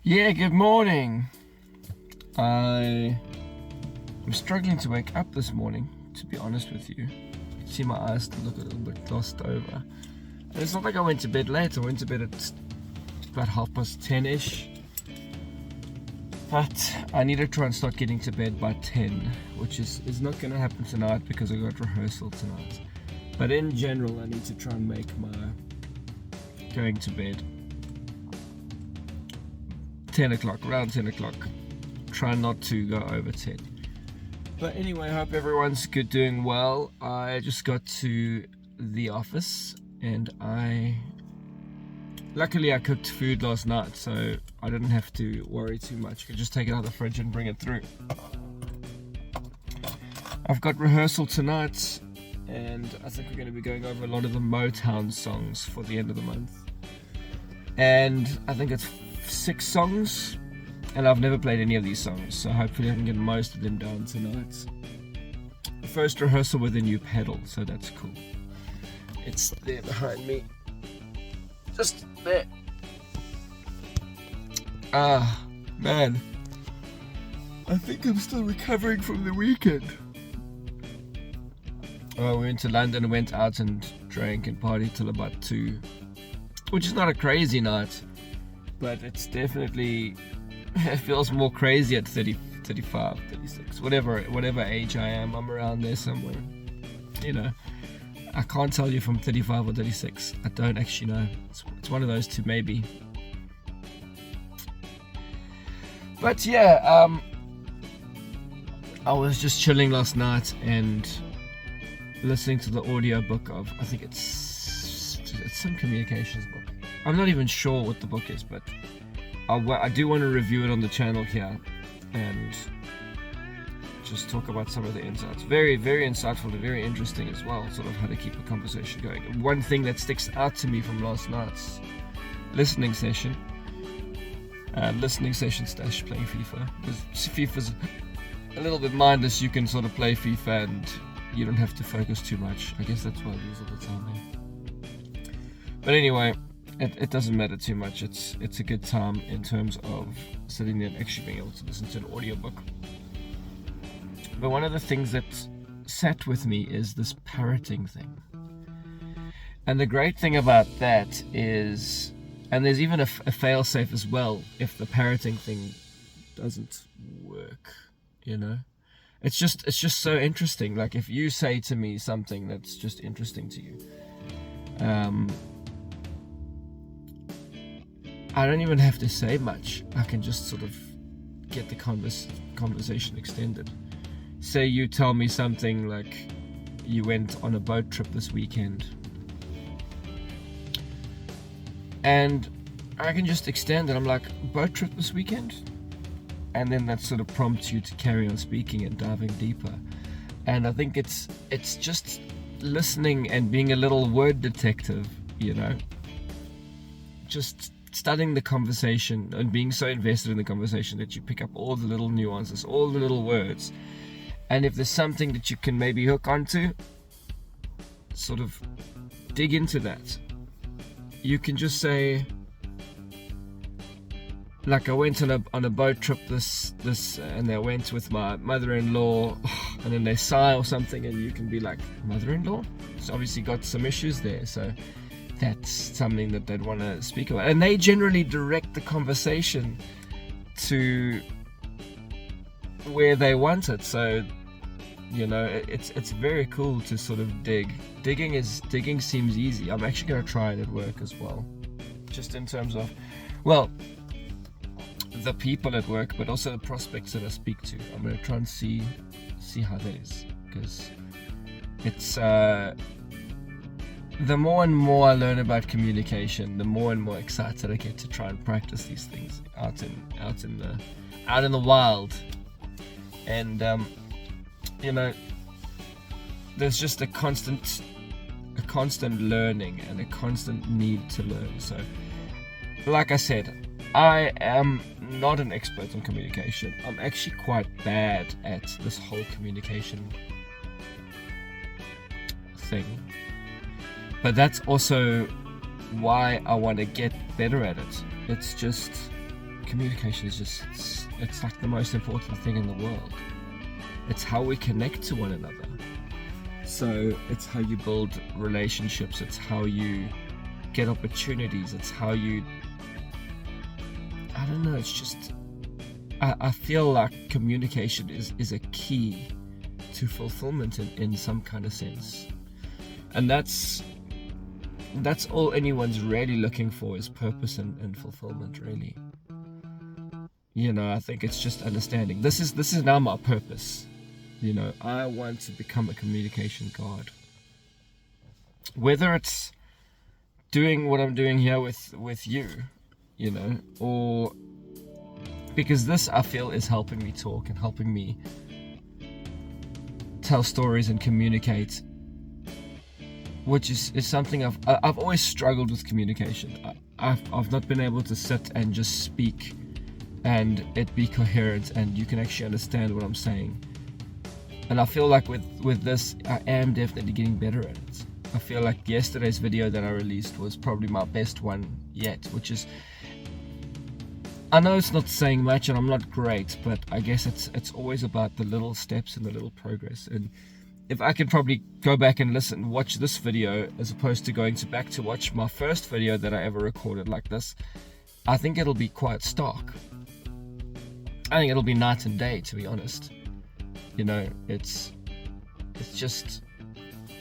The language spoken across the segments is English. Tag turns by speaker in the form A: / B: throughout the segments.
A: Yeah, good morning. I am struggling to wake up this morning, to be honest with you. You can see my eyes still look a little bit glossed over. And it's not like I went to bed late. I went to bed at about 10:30-ish. But I need to try and start getting to bed by 10, which is not going to happen tonight because I got rehearsal tonight. But in general, I need to try and make my going to bed 10 o'clock, around 10 o'clock. Try not to go over 10. But anyway, I hope everyone's doing well. I just got to the office and luckily I cooked food last night, so I didn't have to worry too much. I could just take it out of the fridge and bring it through. I've got rehearsal tonight, and I think we're going to be going over a lot of the Motown songs for the end of the month. And I think it's 6 songs, and I've never played any of these songs, so hopefully I can get most of them down tonight. First rehearsal with a new pedal, so that's cool. It's there behind me, just there. Man, I think I'm still recovering from the weekend. We went to London and went out and drank and partied till about 2, which is not a crazy night, but it's definitely, it feels more crazy at 30, 35, 36, whatever age I am. I'm around there somewhere. You know, I can't tell you if I'm 35 or 36. I don't actually know. It's one of those two, maybe. But yeah, I was just chilling last night and listening to the audiobook of, I think it's some communications book. I'm not even sure what the book is, but I do want to review it on the channel here and just talk about some of the insights. Very, very insightful and very interesting as well, sort of how to keep a conversation going. One thing that sticks out to me from last night's listening session stash playing FIFA, because FIFA's a little bit mindless. You can sort of play FIFA and you don't have to focus too much. I guess that's why I use it all the time. But anyway, it doesn't matter too much. It's a good time in terms of sitting there and actually being able to listen to an audiobook. But one of the things that sat with me is this parroting thing. And the great thing about that is, and there's even a fail-safe as well if the parroting thing doesn't work, you know? It's just so interesting. Like, if you say to me something that's just interesting to you, I don't even have to say much. I can just sort of get the conversation extended. Say you tell me something like you went on a boat trip this weekend, and I can just extend it. I'm like, boat trip this weekend? And then that sort of prompts you to carry on speaking and diving deeper. And I think it's just listening and being a little word detective, you know, just studying the conversation and being so invested in the conversation that you pick up all the little nuances, all the little words. And if there's something that you can maybe hook onto, sort of dig into that. You can just say, like, I went on a boat trip this and I went with my mother-in-law, and then they sigh or something, and you can be like, mother-in-law? It's obviously got some issues there, so that's something that they'd want to speak about. And they generally direct the conversation to where they want it. So, you know, it's very cool to sort of dig. Digging seems easy. I'm actually going to try it at work as well. Just in terms of, well, the people at work, but also the prospects that I speak to. I'm going to try and see how that is, because it's the more and more I learn about communication, the more and more excited I get to try and practice these things out in the wild. And you know, there's just a constant learning and a constant need to learn. So, like I said, I am not an expert on communication. I'm actually quite bad at this whole communication thing. But that's also why I want to get better at it. It's just communication is just, it's like the most important thing in the world. It's how we connect to one another. So it's how you build relationships, it's how you get opportunities, it's how you, I don't know, it's just, I feel like communication is a key to fulfillment in some kind of sense. And that's all anyone's really looking for, is purpose and fulfillment, really. You know, I think it's just understanding. This is now my purpose. You know, I want to become a communication god. Whether it's doing what I'm doing here with you, you know, or because this, I feel, is helping me talk and helping me tell stories and communicate, which is something I've always struggled with communication. I've not been able to sit and just speak and it be coherent and you can actually understand what I'm saying. And I feel like with this, I am definitely getting better at it. I feel like yesterday's video that I released was probably my best one yet, which is, I know it's not saying much and I'm not great, but I guess it's always about the little steps and the little progress. And if I could probably go back and watch this video as opposed to going back to watch my first video that I ever recorded like this, I think it'll be quite stark. I think it'll be night and day, to be honest. You know, it's just,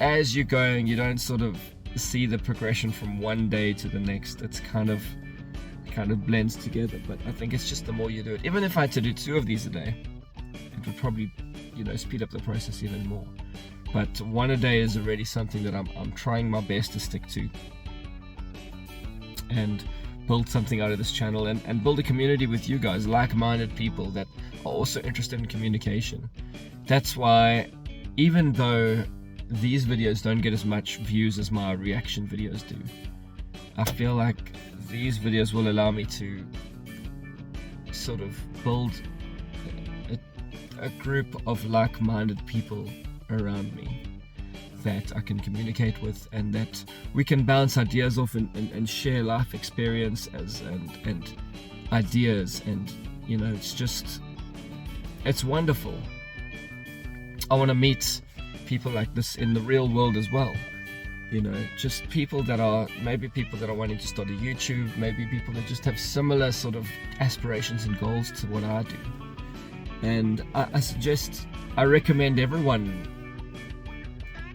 A: as you're going, you don't sort of see the progression from one day to the next. It's kind of blends together. But I think it's just the more you do it. Even if I had to do 2 of these a day, it would probably, you know, speed up the process even more. But 1 a day is already something that I'm trying my best to stick to, and build something out of this channel, and build a community with you guys, like-minded people that are also interested in communication. That's why, even though these videos don't get as much views as my reaction videos do, I feel like these videos will allow me to sort of build a group of like-minded people around me that I can communicate with, and that we can bounce ideas off and share life experiences and ideas. And you know, it's wonderful. I want to meet people like this in the real world as well. You know, just people that are wanting to start a YouTube, maybe people that just have similar sort of aspirations and goals to what I do. And I recommend everyone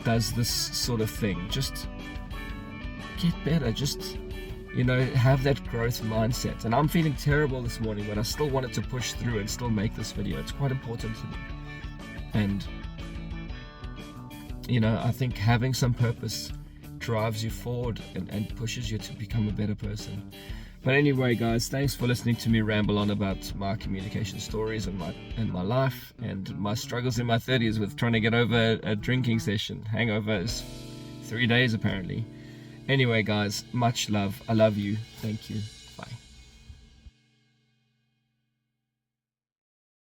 A: does this sort of thing. Just get better, just, you know, have that growth mindset. And I'm feeling terrible this morning, but I still wanted to push through and still make this video. It's quite important to me. And you know, I think having some purpose drives you forward and pushes you to become a better person. But anyway, guys, thanks for listening to me ramble on about my communication stories and my life and my struggles in my 30s with trying to get over a drinking session. Hangover is 3 days apparently. Anyway, guys, much love. I love you. Thank you. Bye.